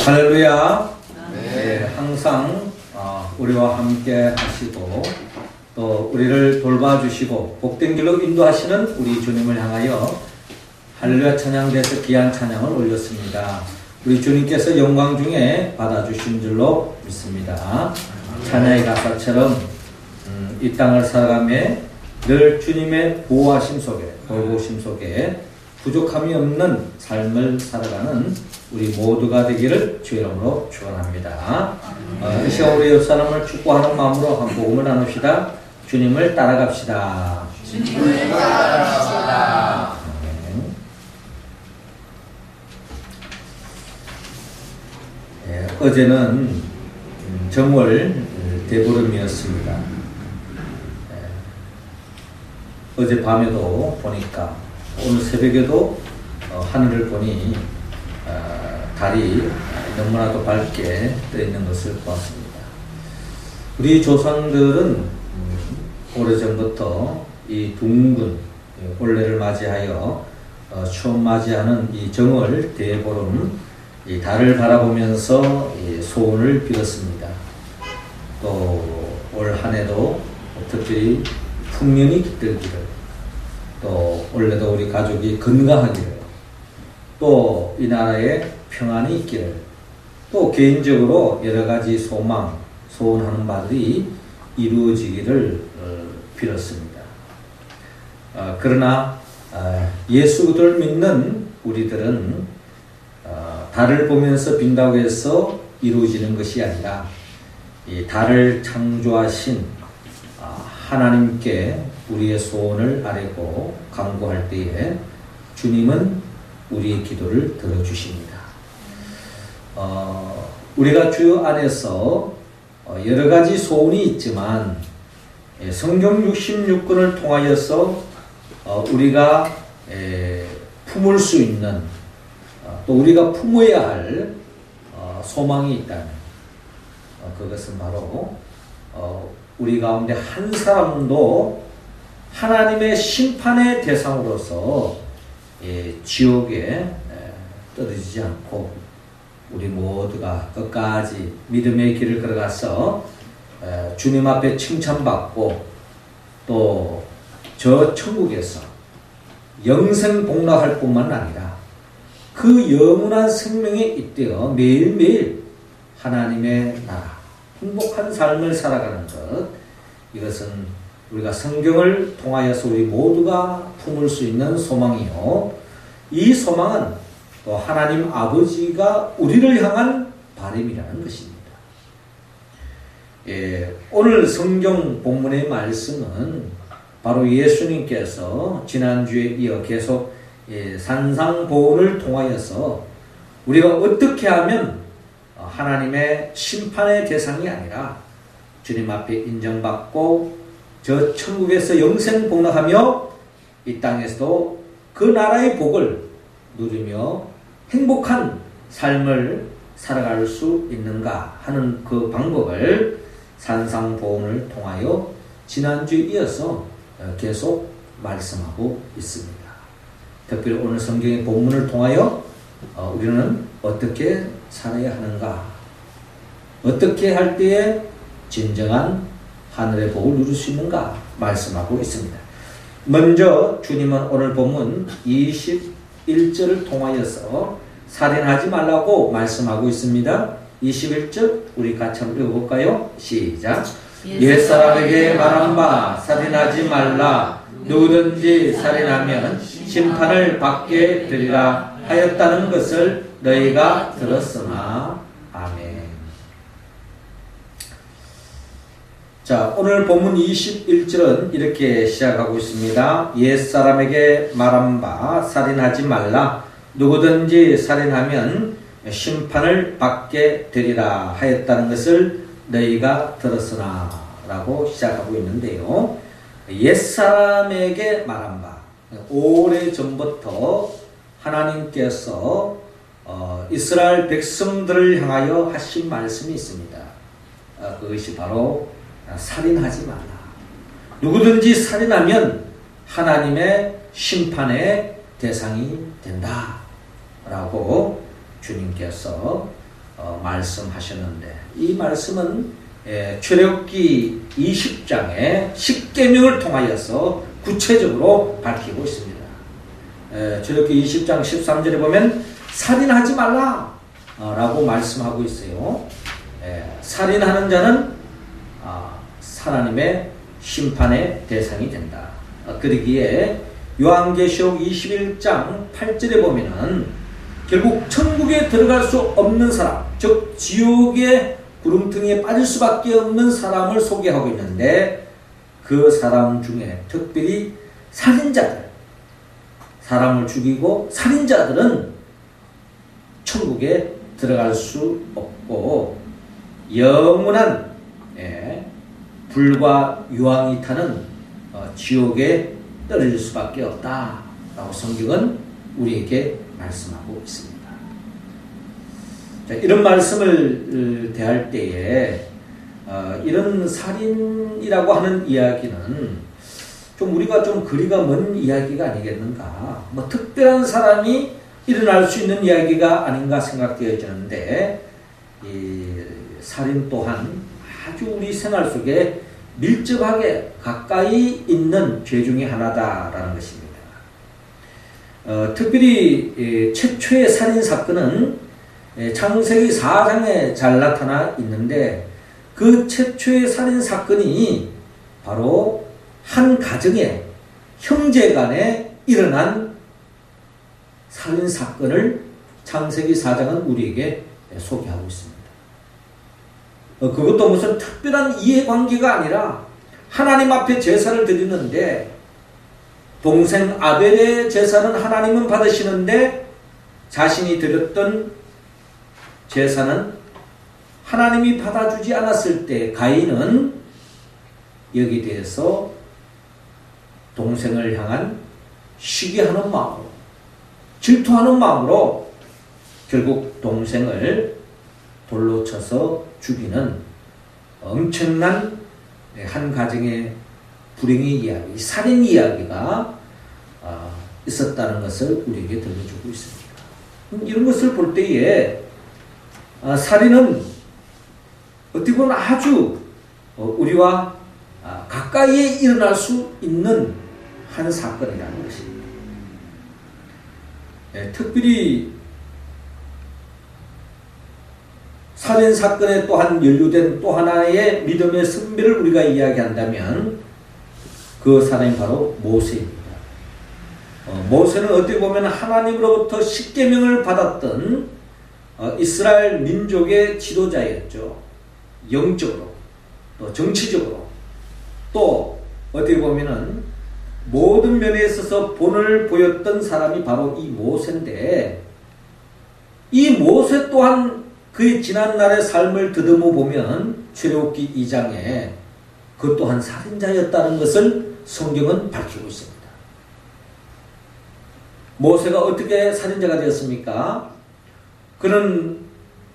할렐루야. 네, 항상 우리와 함께 하시고 또 우리를 돌봐주시고 복된 길로 인도하시는 우리 주님을 향하여 할렐루야 찬양대에서 귀한 찬양을 올렸습니다. 우리 주님께서 영광 중에 받아주신 줄로 믿습니다. 찬양의 가사처럼 이 땅을 살아가며 늘 주님의 보호하심 속에, 돌보심 속에 부족함이 없는 삶을 살아가는 우리 모두가 되기를 주의 이름으로 축원합니다. 이 시간 우리 옆 사람을 축복하는 마음으로 한 복음을 나눕시다. 주님을 따라갑시다. 주님을 따라갑시다. 네, 어제는 정월 대보름이었습니다. 네, 어제 밤에도 보니까 오늘 새벽에도 하늘을 보니 달이 너무나도 밝게 떠 있는 것을 보았습니다. 우리 조상들은 오래전부터 이 둥근 올해를 맞이하여 처음 맞이하는 이 정월 대보름 이 달을 바라보면서 이 소원을 빌었습니다. 또 올 한 해도 특별히 풍년이 깃들기를, 또 올해도 우리 가족이 건강하기를, 또 이 나라에 평안이 있기를, 또 개인적으로 여러 가지 소망, 소원하는 바들이 이루어지기를 빌었습니다. 그러나 예수를 믿는 우리들은 달을 보면서 빈다고 해서 이루어지는 것이 아니라 이 달을 창조하신 하나님께 우리의 소원을 아뢰고 간구할 때에 주님은 우리의 기도를 들어주십니다. 우리가 주 안에서 여러 가지 소원이 있지만 성경 66권을 통하여서 우리가 품을 수 있는, 또 우리가 품어야 할 소망이 있다면 그것은 바로 우리 가운데 한 사람도 하나님의 심판의 대상으로서 지옥에 떨어지지 않고 우리 모두가 끝까지 믿음의 길을 걸어가서 주님 앞에 칭찬받고 또 저 천국에서 영생 복락할 뿐만 아니라 그 영원한 생명에 잇대어 매일매일 하나님의 나라, 행복한 삶을 살아가는 것, 이것은 우리가 성경을 통하여서 우리 모두가 품을 수 있는 소망이요, 이 소망은 또 하나님 아버지가 우리를 향한 바람이라는 것입니다. 오늘 성경 본문의 말씀은 바로 예수님께서 지난주에 이어 계속 산상보훈을 통하여서 우리가 어떻게 하면 하나님의 심판의 대상이 아니라 주님 앞에 인정받고 저 천국에서 영생 복락하며 이 땅에서도 그 나라의 복을 누리며 행복한 삶을 살아갈 수 있는가 하는 그 방법을 산상보훈을 통하여 지난주에 이어서 계속 말씀하고 있습니다. 특별히 오늘 성경의 본문을 통하여 우리는 어떻게 살아야 하는가, 어떻게 할 때에 진정한 하늘의 복을 누릴 수 있는가 말씀하고 있습니다. 먼저 주님은 오늘 본문 21절을 통하여서 살인하지 말라고 말씀하고 있습니다. 21절 우리 같이 한번 읽어볼까요? 시작. 옛사람에게 말한 바 살인하지 말라. 누구든지 살인하면 심판을 받게 되리라 하였다는 것을 너희가 들었으나. 아멘. 자, 오늘 본문 21절은 이렇게 시작하고 있습니다. 옛사람에게 말한 바 살인하지 말라. 누구든지 살인하면 심판을 받게 되리라 하였다는 것을 너희가 들었으나 라고 시작하고 있는데요. 옛사람에게 말한 바, 오래전부터 하나님께서 이스라엘 백성들을 향하여 하신 말씀이 있습니다. 그것이 바로 살인하지 말라. 누구든지 살인하면 하나님의 심판의 대상이 된다 라고 주님께서 말씀하셨는데 이 말씀은 출애굽기 20장의 십계명을 통하여서 구체적으로 밝히고 있습니다. 출애굽기 20장 13절에 보면 살인하지 말라 라고 말씀하고 있어요. 살인하는 자는 하나님의 심판의 대상이 된다. 그러기에 요한계시록 21장 8절에 보면은 결국 천국에 들어갈 수 없는 사람, 즉 지옥의 구름텅이에 빠질 수밖에 없는 사람을 소개하고 있는데 그 사람 중에 특별히 살인자들, 사람을 죽이고 살인자들은 천국에 들어갈 수 없고 영원한 불과 유황이 타는 지옥에 떨어질 수밖에 없다라고 성경은 우리에게 말씀하고 있습니다. 자, 이런 말씀을 대할 때에 이런 살인이라고 하는 이야기는 좀 우리가 좀 거리가 먼 이야기가 아니겠는가, 뭐 특별한 사람이 일어날 수 있는 이야기가 아닌가 생각되어지는데 이 살인 또한 아주 우리 생활 속에 밀접하게 가까이 있는 죄 중에 하나다라는 것입니다. 특별히 최초의 살인 사건은 창세기 4장에 잘 나타나 있는데 그 최초의 살인 사건이 바로 한 가정의 형제 간에 일어난 살인 사건을 창세기 4장은 우리에게 소개하고 있습니다. 그것도 무슨 특별한 이해관계가 아니라 하나님 앞에 제사를 드리는데 동생 아벨의 제사는 하나님은 받으시는데 자신이 드렸던 제사는 하나님이 받아주지 않았을 때 가인은 여기에 대해서 동생을 향한 시기하는 마음으로, 질투하는 마음으로 결국 동생을 돌로 쳐서 죽이는 엄청난 한 가정의 불행의 이야기, 살인 이야기가 있었다는 것을 우리에게 들려주고 있습니다. 이런 것을 볼 때에 살인은 어떻게 보면 아주 우리와 가까이에 일어날 수 있는 한 사건이라는 것입니다. 특별히 살인 사건에 또한 연루된 또 하나의 믿음의 선배를 우리가 이야기한다면 그 사람이 바로 모세입니다. 모세는 어떻게 보면 하나님으로부터 십계명을 받았던 이스라엘 민족의 지도자였죠. 영적으로, 또 정치적으로, 또 어떻게 보면은 모든 면에 있어서 본을 보였던 사람이 바로 이 모세인데, 이 모세 또한 그의 지난날의 삶을 더듬어 보면 출애굽기 2장에 그 또한 살인자였다는 것을 성경은 밝히고 있습니다. 모세가 어떻게 살인자가 되었습니까? 그는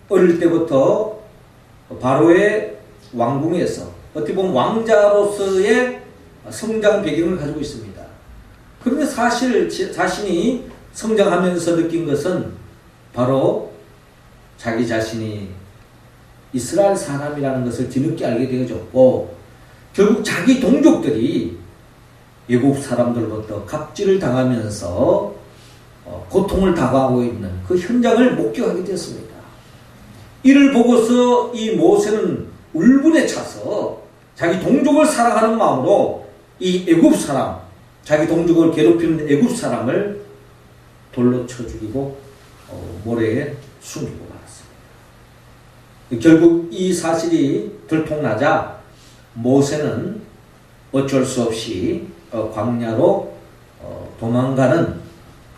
어릴 때부터 바로의 왕궁에서 어떻게 보면 왕자로서의 성장 배경을 가지고 있습니다. 그런데 사실 자신이 성장하면서 느낀 것은 바로 자기 자신이 이스라엘 사람이라는 것을 뒤늦게 알게 되어졌고, 결국 자기 동족들이 애국 사람들로부터 갑질을 당하면서 고통을 당하고 있는 그 현장을 목격하게 되었습니다. 이를 보고서 이 모세는 울분에 차서 자기 동족을 사랑하는 마음으로 이 애국 사람, 자기 동족을 괴롭히는 애국 사람을 돌로 쳐 죽이고 모래에 숨기고 말았습니다. 결국 이 사실이 들통나자 모세는 어쩔 수 없이 광야로 도망가는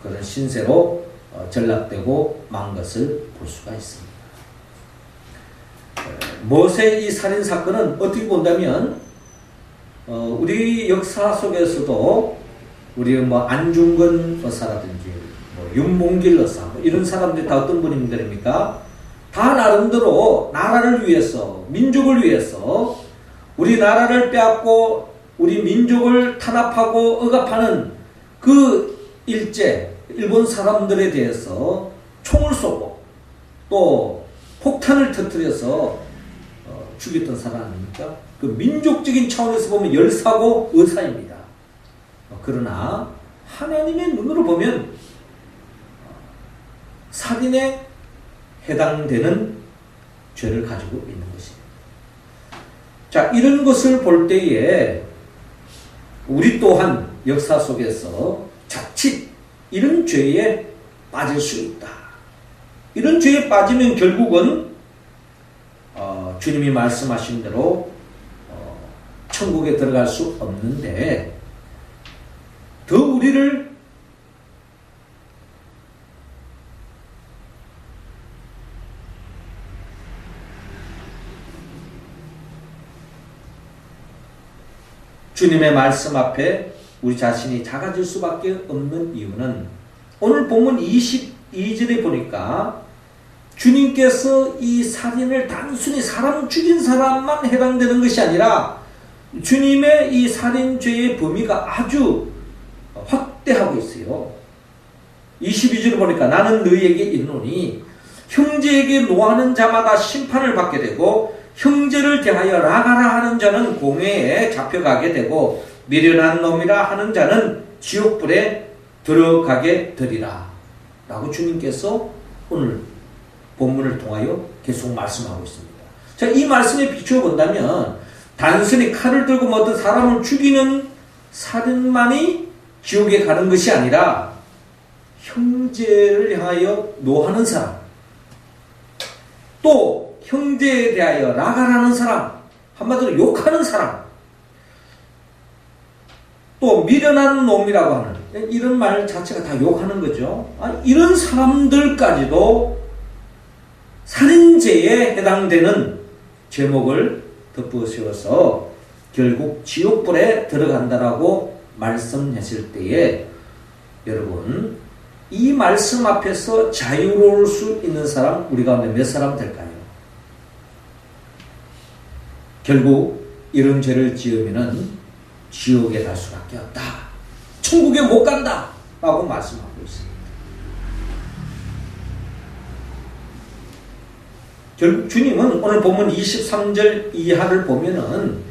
그런 신세로 전락되고 만 것을 볼 수가 있습니다. 모세의 이 살인 사건은 어떻게 본다면 우리 역사 속에서도 우리 뭐 안중근 의사라든지 뭐 윤봉길 의사 이런 사람들이 다 어떤 분들입니까? 다 나름대로 나라를 위해서, 민족을 위해서 우리 나라를 빼앗고 우리 민족을 탄압하고 억압하는 그 일본 사람들에 대해서 총을 쏘고 또 폭탄을 터뜨려서 죽였던 사람 아닙니까? 그 민족적인 차원에서 보면 열사고 의사입니다. 그러나 하나님의 눈으로 보면 살인에 해당되는 죄를 가지고 있는 것입니다. 자, 이런 것을 볼 때에 우리 또한 역사 속에서 자칫 이런 죄에 빠질 수 있다. 이런 죄에 빠지면 결국은 주님이 말씀하신 대로 천국에 들어갈 수 없는데 더 우리를 주님의 말씀 앞에 우리 자신이 작아질 수밖에 없는 이유는 오늘 본문 22절에 보니까 주님께서 이 살인을 단순히 사람 죽인 사람만 해당되는 것이 아니라 주님의 이 살인죄의 범위가 아주 확대하고 있어요. 22절을 보니까 나는 너희에게 이르노니 형제에게 노하는 자마다 심판을 받게 되고 형제를 대하여 라가라 하는 자는 공회에 잡혀가게 되고 미련한 놈이라 하는 자는 지옥불에 들어가게 되리라 라고 주님께서 오늘 본문을 통하여 계속 말씀하고 있습니다. 자, 이 말씀에 비추어 본다면 단순히 칼을 들고 어떤 사람을 죽이는 살인만이 지옥에 가는 것이 아니라 형제를 향하여 노하는 사람, 또 형제에 대하여 라가라는 사람, 한마디로 욕하는 사람, 또 미련한 놈이라고 하는 이런 말 자체가 다 욕하는 거죠. 이런 사람들까지도 살인죄에 해당되는 제목을 덧붙여서 결국 지옥불에 들어간다라고 말씀하실 때에 여러분 이 말씀 앞에서 자유로울 수 있는 사람 우리 가운데 몇 사람 될까요? 결국 이런 죄를 지으면은 지옥에 갈 수밖에 없다. 천국에 못 간다. 라고 말씀하고 있습니다. 결국 주님은 오늘 본문 23절 이하를 보면은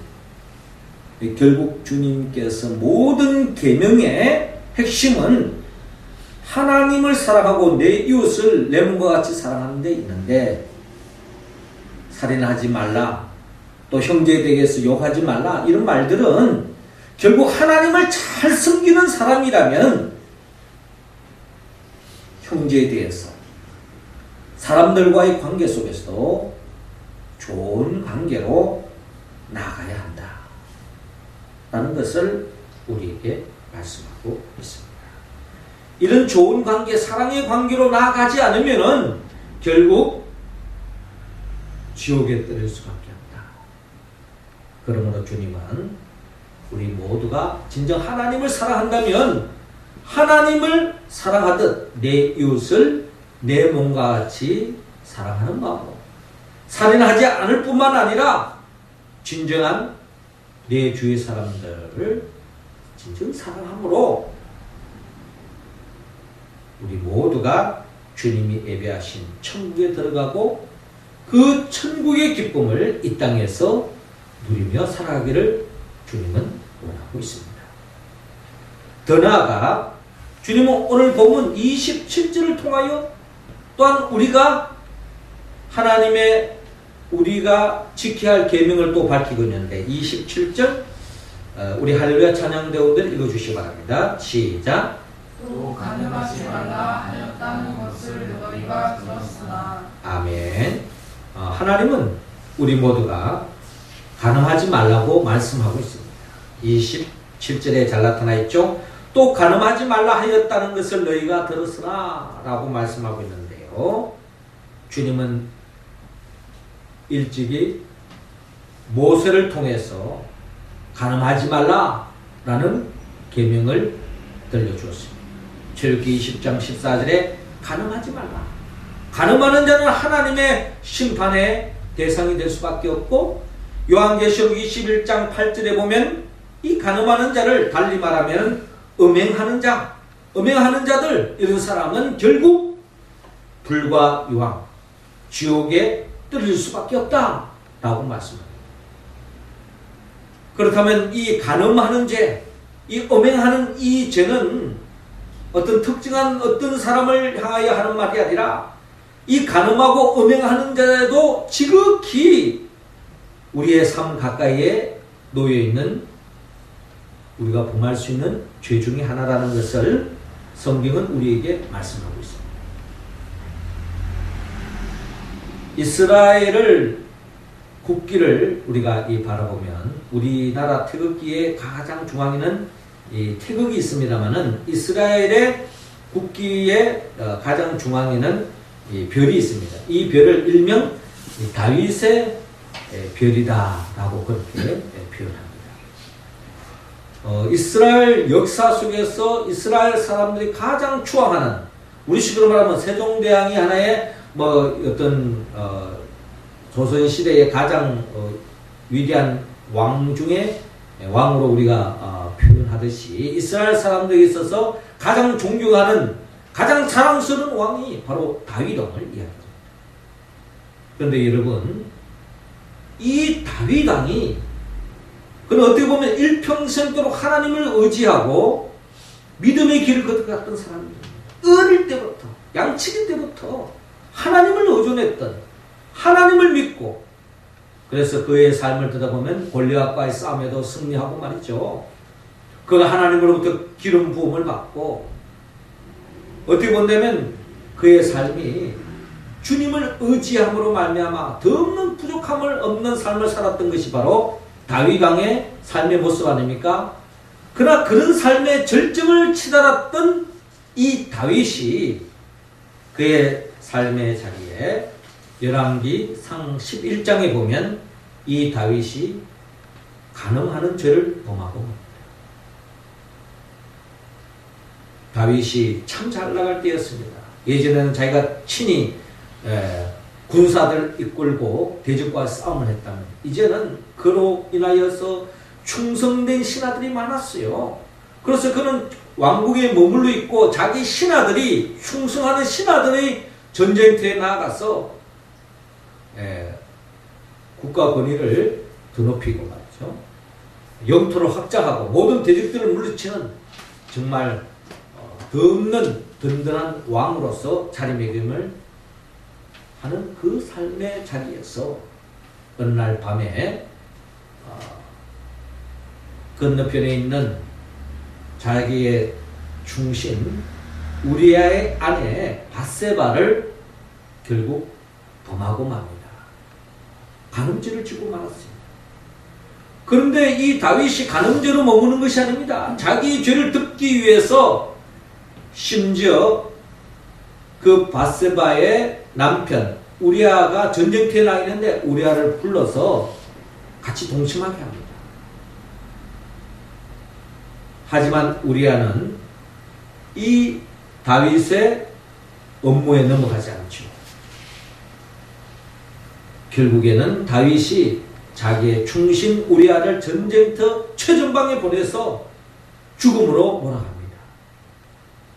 결국 주님께서 모든 계명의 핵심은 하나님을 사랑하고 내 이웃을 내 몸과 같이 사랑하는 데 있는데 살인하지 말라, 또 형제에 대해서 욕하지 말라 이런 말들은 결국 하나님을 잘 섬기는 사람이라면 형제에 대해서 사람들과의 관계 속에서도 좋은 관계로 나아가야 한다 라는 것을 우리에게 말씀하고 있습니다. 이런 좋은 관계, 사랑의 관계로 나아가지 않으면은 결국 지옥에 떨어질 수밖에 없다. 그러므로 주님은 우리 모두가 진정 하나님을 사랑한다면 하나님을 사랑하듯 내 이웃을 내 몸과 같이 사랑하는 마음으로 살인하지 않을 뿐만 아니라 진정한 내 주위 사람들을 진정 사랑함으로 우리 모두가 주님이 예배하신 천국에 들어가고 그 천국의 기쁨을 이 땅에서 누리며 살아가기를 주님은 원하고 있습니다. 더 나아가 주님은 오늘 본문 27절을 통하여 또한 우리가 하나님의 우리가 지켜야 할 계명을 또 밝히고 있는데 27절 우리 할렐루야 찬양대원들 읽어주시기 바랍니다. 시작. 또 간음하지 말라 하였다는 것을 너희가 들었으나. 아멘. 하나님은 우리 모두가 간음하지 말라고 말씀하고 있습니다. 27절에 잘 나타나 있죠. 또 간음하지 말라 하였다는 것을 너희가 들었으나 라고 말씀하고 있는데요. 주님은 일찍이 모세를 통해서 간음하지 말라라는 계명을 들려주었습니다. 출애굽기 20장 14절에 간음하지 말라. 간음하는 자는 하나님의 심판의 대상이 될 수밖에 없고 요한계시록 21장 8절에 보면 이 간음하는 자를 달리 말하면 음행하는 자들 이런 사람은 결국 불과 유황 지옥에 떨어질 수밖에 없다라고 말씀합니다. 그렇다면 이 간음하는 죄, 이 음행하는 이 죄는 어떤 특정한 어떤 사람을 향하여 하는 말이 아니라 이 간음하고 음행하는 자도 지극히 우리의 삶 가까이에 놓여 있는 우리가 범할 수 있는 죄 중에 하나라는 것을 성경은 우리에게 말씀하고 있습니다. 이스라엘을 국기를 우리가 바라보면 우리나라 태극기의 가장 중앙에는 이 태극이 있습니다만은 이스라엘의 국기의 가장 중앙에는 이 별이 있습니다. 이 별을 일명 다윗의 별이다라고 그렇게 표현합니다. 이스라엘 역사 속에서 이스라엘 사람들이 가장 추앙하는 우리식으로 말하면 세종대왕이 하나의 어떤 조선 시대의 가장 위대한 왕 중에 왕으로 우리가 표현하듯이 이스라엘 사람들에게 있어서 가장 존경하는 가장 자랑스러운 왕이 바로 다윗 왕을 이야기합니다. 그런데 여러분, 이 다윗 왕이 그는 어떻게 보면 일평생도록 하나님을 의지하고 믿음의 길을 걷어갔던 사람입니다. 어릴 때부터 양치기 때부터 하나님을 의존했던 하나님을 믿고 그래서 그의 삶을 듣다보면 골리앗과의 싸움에도 승리하고 말이죠. 그가 하나님으로부터 기름 부음을 받고 어떻게 본다면 그의 삶이 주님을 의지함으로 말미암아 더없는 부족함을 없는 삶을 살았던 것이 바로 다윗 왕의 삶의 모습 아닙니까? 그러나 그런 삶의 절정을 치달았던 이 다윗이 그의 삶의 자리에 열왕기상 11장에 보면 이 다윗이 간음하는 죄를 범하고 다윗이 참 잘 나갈 때였습니다. 예전에는 자기가 친히 군사들 이끌고 대적과 싸움을 했다면 이제는 그로 인하여서 충성된 신하들이 많았어요. 그래서 그는 왕국에 머물러 있고 자기 신하들이 충성하는 신하들의 전쟁터에 나아가서 국가 권위를 드높이고 말이죠. 영토를 확장하고 모든 대적들을 물리치는 정말 더없는 든든한 왕으로서 자리매김을 하는 그 삶의 자리에서 어느 날 밤에 건너편에 있는 자기의 충신 우리아의 아내 밧세바를 결국 범하고 맙니다. 간음죄를 지고 말았습니다. 그런데 이 다윗이 간음죄로 머무는 것이 아닙니다. 자기 죄를 덮기 위해서 심지어 그 밧세바의 남편 우리아가 전쟁터에 나 있는데 우리아를 불러서 같이 동침하게 합니다. 하지만 우리아는 이 다윗의 업무에 넘어가지 않죠. 결국에는 다윗이 자기의 충신 우리아를 전쟁터 최전방에 보내서 죽음으로 몰아갑니다.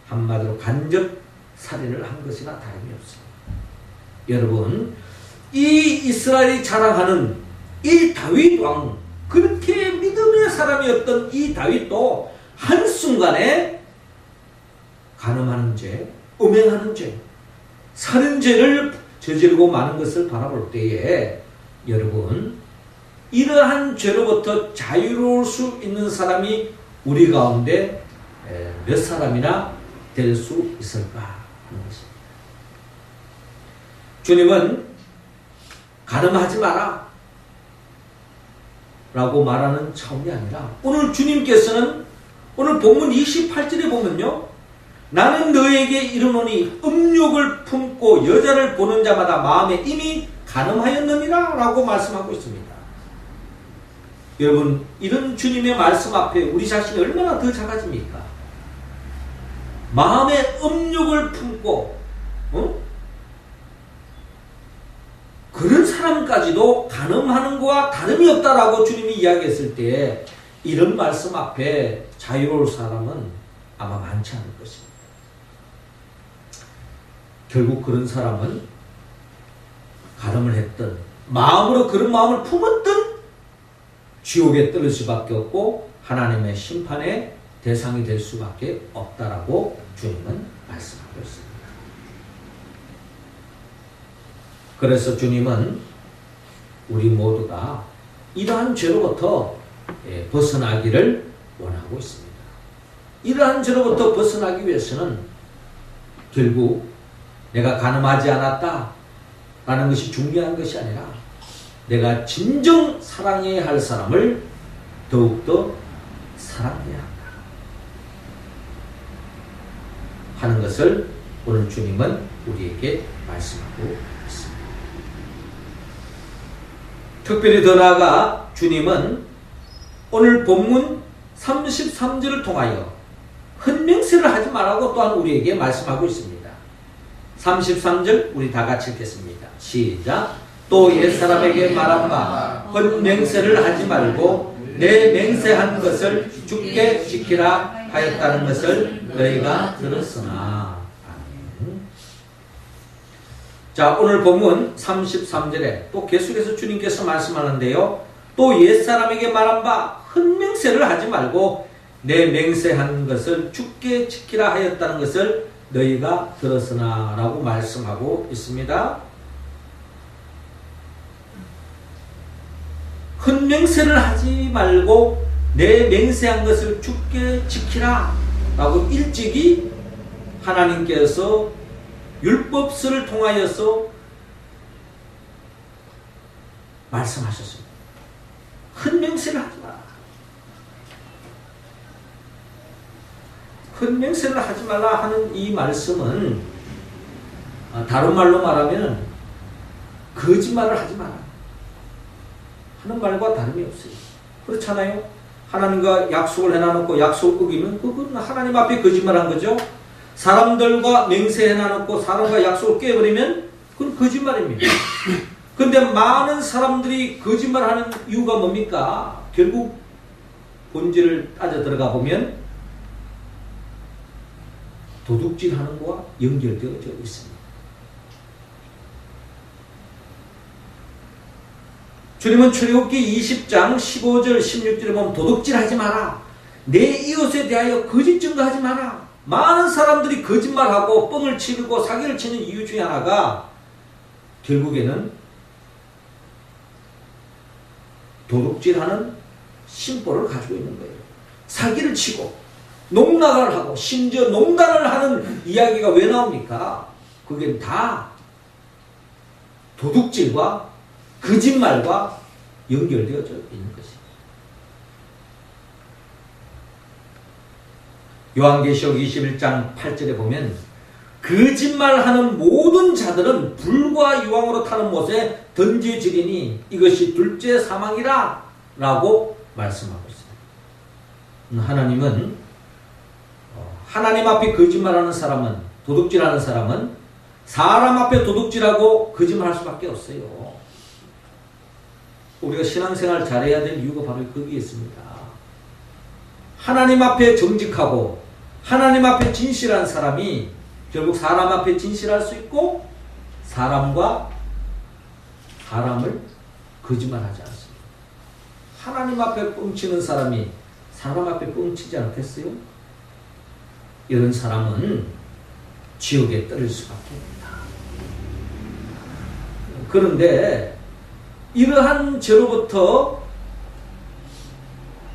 한마디로 간접 살인을 한 것이나 다름이 없습니다. 여러분, 이 이스라엘이 자랑하는 이 다윗 왕, 그렇게 믿음의 사람이었던 이 다윗도 한순간에 간음하는 죄, 음행하는 죄, 살인죄를 저지르고 마는 것을 바라볼 때에 여러분, 이러한 죄로부터 자유로울 수 있는 사람이 우리 가운데 몇 사람이나 될 수 있을까 하는 것입니다. 주님은 간음하지 마라 라고 말하는 차원이 아니라 오늘 주님께서는 오늘 본문 28절에 보면요, 나는 너에게 이르노니 음욕을 품고 여자를 보는 자마다 마음에 이미 간음하였느니라 라고 말씀하고 있습니다. 여러분, 이런 주님의 말씀 앞에 우리 자신이 얼마나 더 작아집니까? 마음에 음욕을 품고 그런 사람까지도 간음하는 거와 다름이 없다라고 주님이 이야기했을 때 이런 말씀 앞에 자유로울 사람은 아마 많지 않을 것입니다. 결국 그런 사람은 가늠을 했던, 마음으로 그런 마음을 품었던 지옥에 떨어질 수밖에 없고 하나님의 심판의 대상이 될 수밖에 없다라고 주님은 말씀하고 있습니다. 그래서 주님은 우리 모두가 이러한 죄로부터 벗어나기를 원하고 있습니다. 이러한 죄로부터 벗어나기 위해서는 결국 내가 가늠하지 않았다 라는 것이 중요한 것이 아니라 내가 진정 사랑해야 할 사람을 더욱더 사랑해야 한다 하는 것을 오늘 주님은 우리에게 말씀하고 있습니다. 특별히 더 나아가 주님은 오늘 본문 33절을 통하여 헌명세를 하지 말라고 또한 우리에게 말씀하고 있습니다. 33절 우리 다 같이 읽겠습니다. 시작. 또 옛사람에게 말한 바 헌명세를 하지 말고 내 맹세한 것을 주께 지키라 하였다는 것을 너희가 들었으나. 아멘. 자, 오늘 본문 33절에 또 계속해서 주님께서 말씀하는데요. 또 옛사람에게 말한 바 헌명세를 하지 말고 내 맹세한 것을 주께 지키라 하였다는 것을 너희가 들었으나 라고 말씀하고 있습니다. 헌명세를 하지 말고 내 맹세한 것을 주께 지키라 라고 일찍이 하나님께서 율법서를 통하여서 말씀하셨습니다. 헌명세를 하지 마라. 헌명세를 하지 말라 하는 이 말씀은 다른 말로 말하면 거짓말을 하지 마라 하는 말과 다름이 없어요. 그렇잖아요. 하나님과 약속을 해놔놓고 약속을 어기면 그건 하나님 앞에 거짓말한 거죠. 사람들과 맹세해놔놓고 사람과 약속을 깨버리면 그건 거짓말입니다. 그런데 많은 사람들이 거짓말하는 이유가 뭡니까? 결국 본질을 따져 들어가 보면 도둑질하는 것과 연결되어져 있습니다. 주님은 출애굽기 20장 15절 16절에 보면 도둑질하지 마라. 내 이웃에 대하여 거짓 증거하지 마라. 많은 사람들이 거짓말하고 뻥을 치고 사기를 치는 이유 중에 하나가 결국에는 도둑질하는 심보를 가지고 있는 거예요. 사기를 치고 농락을 하고 심지어 농단을 하는 이야기가 왜 나옵니까? 그게 다 도둑질과 거짓말과 연결되어져 있는 것입니다. 요한계시록 21장 8절에 보면 거짓말하는 모든 자들은 불과 유황으로 타는 못에 던져지리니 이것이 둘째 사망이라 라고 말씀하고 있습니다. 하나님은 하나님 앞에 거짓말하는 사람은, 도둑질하는 사람은 사람 앞에 도둑질하고 거짓말할 수밖에 없어요. 우리가 신앙생활 잘해야 될 이유가 바로 거기에 있습니다. 하나님 앞에 정직하고 하나님 앞에 진실한 사람이 결국 사람 앞에 진실할 수 있고 사람과 사람을 거짓말하지 않습니다. 하나님 앞에 뻥치는 사람이 사람 앞에 뻥치지 않겠어요? 이런 사람은 지옥에 떨어질 수밖에 없습니다. 그런데 이러한 죄로부터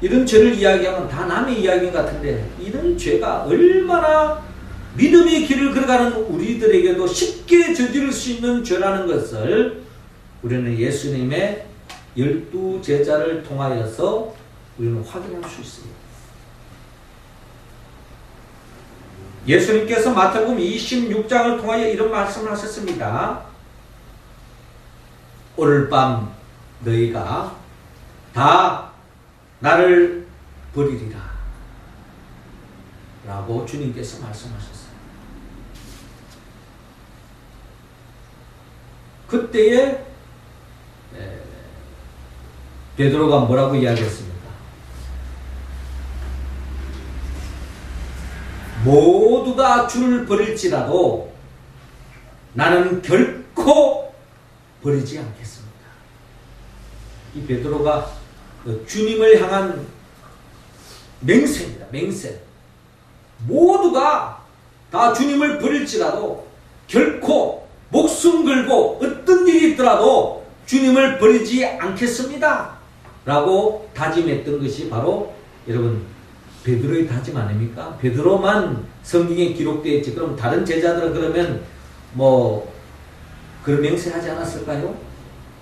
이런 죄를 이야기하면 다 남의 이야기 같은데 이런 죄가 얼마나 믿음의 길을 걸어가는 우리들에게도 쉽게 저지를 수 있는 죄라는 것을 우리는 예수님의 12제자를 통하여서 우리는 확인할 수 있습니다. 예수님께서 마태복음 26장을 통하여 이런 말씀을 하셨습니다. 오늘 밤 너희가 다 나를 버리리라 라고 주님께서 말씀하셨어요. 그때에 베드로가 뭐라고 이야기했습니까? 모두가 주를 버릴지라도 나는 결코 버리지 않겠습니다. 이 베드로가 주님을 향한 맹세입니다. 맹세. 모두가 다 주님을 버릴지라도 결코 목숨 걸고 어떤 일이 있더라도 주님을 버리지 않겠습니다. 라고 다짐했던 것이 바로 여러분 베드로의 다짐 아닙니까? 베드로만 성경에 기록되어 있지. 그럼 다른 제자들은 그러면 뭐 그런 맹세하지 않았을까요?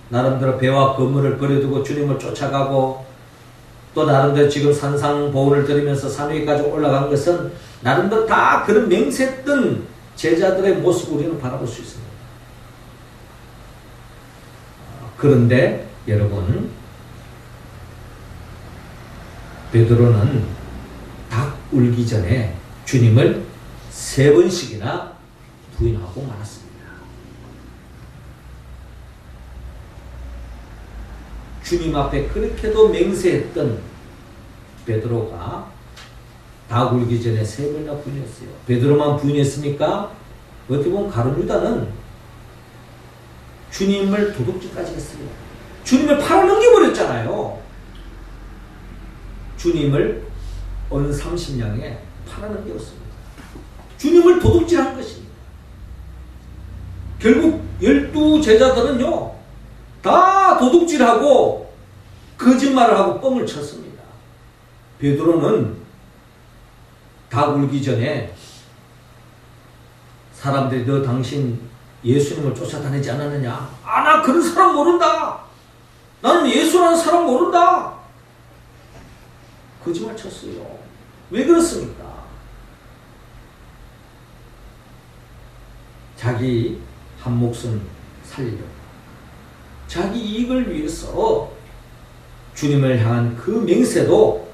나름대로 배와 그물을 버려두고 주님을 쫓아가고 또 나름대로 지금 산상보훈을 들으면서 산 위까지 올라간 것은 나름대로 다 그런 맹세했던 제자들의 모습을 우리는 바라볼 수 있습니다. 그런데 여러분 베드로는 닭 울기 전에 주님을 3번씩이나 부인하고 말았습니다. 주님 앞에 그렇게도 맹세했던 베드로가 닭 울기 전에 3번이나 부인했어요. 베드로만 부인했습니까? 어떻게 보면 가룟 유다는 주님을 도둑질까지 했어요. 주님을 팔아넘겨버렸잖아요. 주님을 어느 30냥에 팔아넘겼습니다. 주님을 도둑질한 것입니다. 결국 12제자들은요 다 도둑질하고 거짓말을 하고 뻥을 쳤습니다. 베드로는 닭 울기 전에 사람들이 너 당신 예수님을 쫓아다니지 않았느냐? 아, 나 그런 사람 모른다. 나는 예수라는 사람 모른다. 거짓말 쳤어요. 왜 그렇습니까? 자기 한 목숨 살리려고 자기 이익을 위해서 주님을 향한 그 맹세도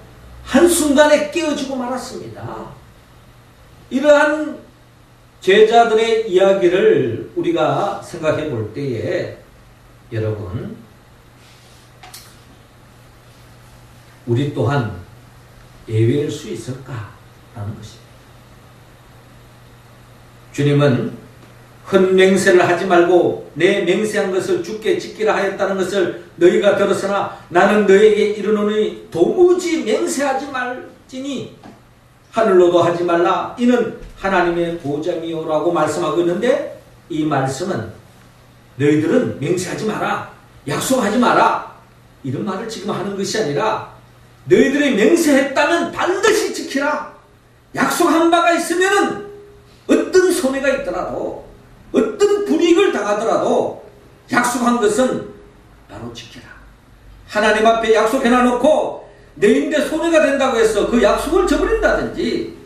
한순간에 깨어지고 말았습니다. 이러한 제자들의 이야기를 우리가 생각해 볼 때에 여러분 우리 또한 예외일 수 있을까라는 것입니다. 주님은 헛맹세를 하지 말고 내 맹세한 것을 주께 지키라 하였다는 것을 너희가 들었으나 나는 너에게 이르노니 도무지 맹세하지 말지니 하늘로도 하지 말라 이는 하나님의 보장이요라고 말씀하고 있는데 이 말씀은 너희들은 맹세하지 마라 약속하지 마라 이런 말을 지금 하는 것이 아니라 너희들이 맹세했다면 반드시 지키라 약속한 바가 있으면 어떤 손해가 있더라도 어떤 불이익을 당하더라도 약속한 것은 바로 지키라. 하나님 앞에 약속해놔놓고 내인데 손해가 된다고 해서 그 약속을 저버린다든지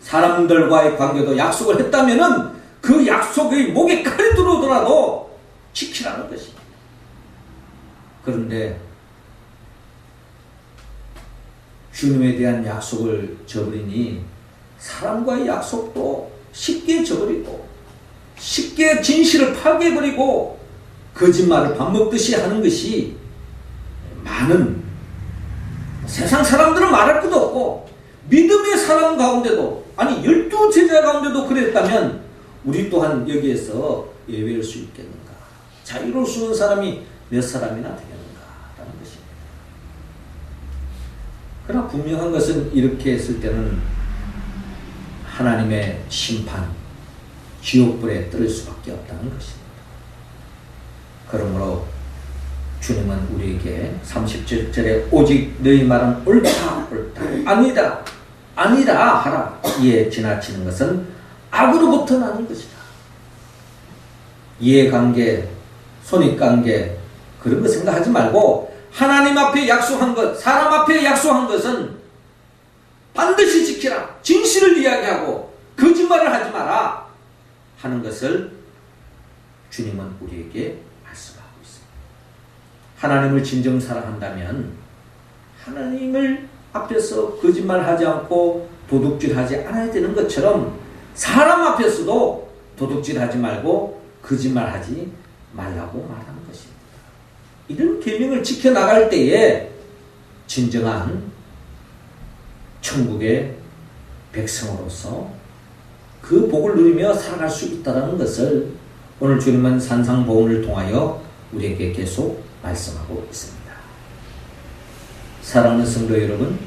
사람들과의 관계도 약속을 했다면은 그 약속의 목에 칼이 들어오더라도 지키라는 것입니다. 그런데 주님에 대한 약속을 저버리니 사람과의 약속도 쉽게 저버리고 쉽게 진실을 파괴해버리고 거짓말을 밥 먹듯이 하는 것이 많은 세상 사람들은 말할 것도 없고 믿음의 사람 가운데도 아니 12제자 가운데도 그랬다면 우리 또한 여기에서 예외일 수 있겠는가 자유로울 수 있는 사람이 몇 사람이나 되겠는가라는 것입니다. 그러나 분명한 것은 이렇게 했을 때는 하나님의 심판 지옥불에 떨릴 수밖에 없다는 것입니다. 그러므로 주님은 우리에게 37절에 오직 너희 말은 옳다 옳다 아니다 아니라 하라 이에 지나치는 것은 악으로부터 나는 것이다. 이해관계 손익관계 그런 거 생각하지 말고 하나님 앞에 약속한 것 사람 앞에 약속한 것은 반드시 지키라 진실을 이야기하고 거짓말을 하지 마라 하는 것을 주님은 우리에게 말씀하고 있습니다. 하나님을 진정 사랑한다면 하나님을 앞에서 거짓말하지 않고 도둑질하지 않아야 되는 것처럼 사람 앞에서도 도둑질하지 말고 거짓말하지 말라고 말하는 것입니다. 이런 계명을 지켜나갈 때에 진정한 천국의 백성으로서 그 복을 누리며 살아갈 수 있다는 것을 오늘 주님은 산상보훈을 통하여 우리에게 계속 말씀하고 있습니다. 사랑하는 성도 여러분,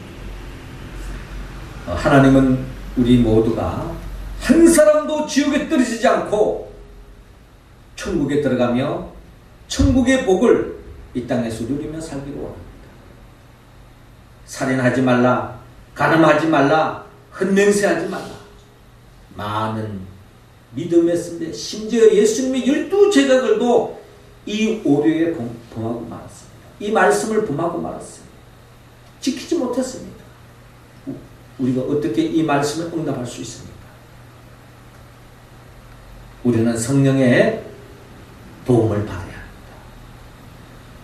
하나님은 우리 모두가 한 사람도 지옥에 떨어지지 않고 천국에 들어가며 천국의 복을 이 땅에서 누리며 살기를 원합니다. 살인하지 말라, 간음하지 말라, 헛맹세하지 말라. 많은 믿음의 선배, 심지어 예수님의 12제자들도 이 오류에 범하고 말았습니다. 이 말씀을 범하고 말았습니다. 지키지 못했습니다. 우리가 어떻게 이 말씀에 응답할 수 있습니까? 우리는 성령의 도움을 받아야 합니다.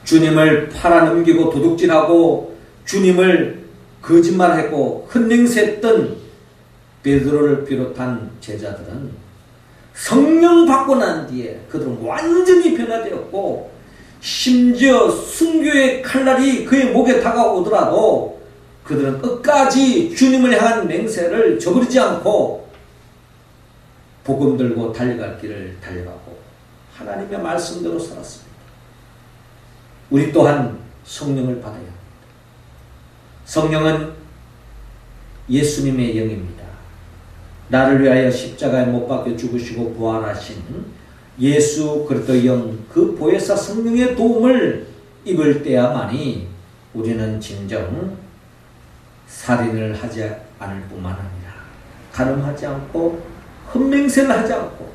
주님을 팔아넘기고 도둑질하고 주님을 거짓말하고 헛맹세했던 베드로를 비롯한 제자들은 성령 받고 난 뒤에 그들은 완전히 변화되었고, 심지어 순교의 칼날이 그의 목에 다가오더라도 그들은 끝까지 주님을 향한 맹세를 저버리지 않고 복음 들고 달려갈 길을 달려가고 하나님의 말씀대로 살았습니다. 우리 또한 성령을 받아야 합니다. 성령은 예수님의 영입니다. 나를 위하여 십자가에 못 박혀 죽으시고 부활하신 예수 그리스도 영, 그 보혜사 성령의 도움을 입을 때야만이 우리는 진정 살인을 하지 않을 뿐만 아니라 간음하지 않고 헛맹세를 하지 않고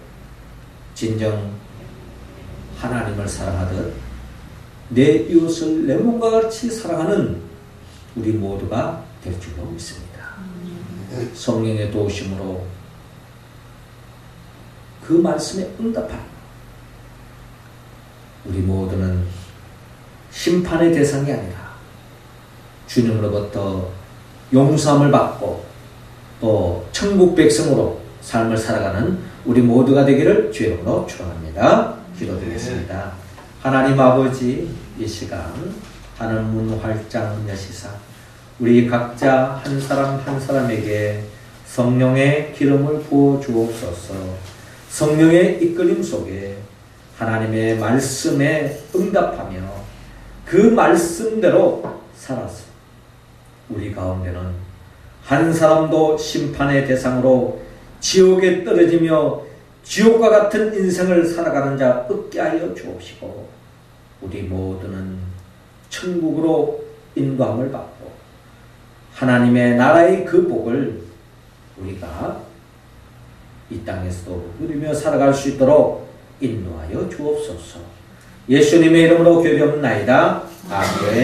진정 하나님을 사랑하듯 내 이웃을 내 몸과 같이 사랑하는 우리 모두가 될 줄로 믿습니다. 성령의 도우심으로 그 말씀에 응답한 우리 모두는 심판의 대상이 아니라 주님으로부터 용서함을 받고 또 천국 백성으로 삶을 살아가는 우리 모두가 되기를 주의 이름으로 축원합니다. 기도드리겠습니다. 하나님 아버지, 이 시간 하늘 문 활짝 여시사 우리 각자 한 사람 한 사람에게 성령의 기름을 부어 주옵소서. 성령의 이끌림 속에 하나님의 말씀에 응답하며 그 말씀대로 살아서 우리 가운데는 한 사람도 심판의 대상으로 지옥에 떨어지며 지옥과 같은 인생을 살아가는 자 없게 하여 주옵시고, 우리 모두는 천국으로 인도함을 받고 하나님의 나라의 그 복을 우리가 이 땅에서도 누리며 살아갈 수 있도록 인도하여 주옵소서. 예수님의 이름으로 기도하옵나이다. 아멘.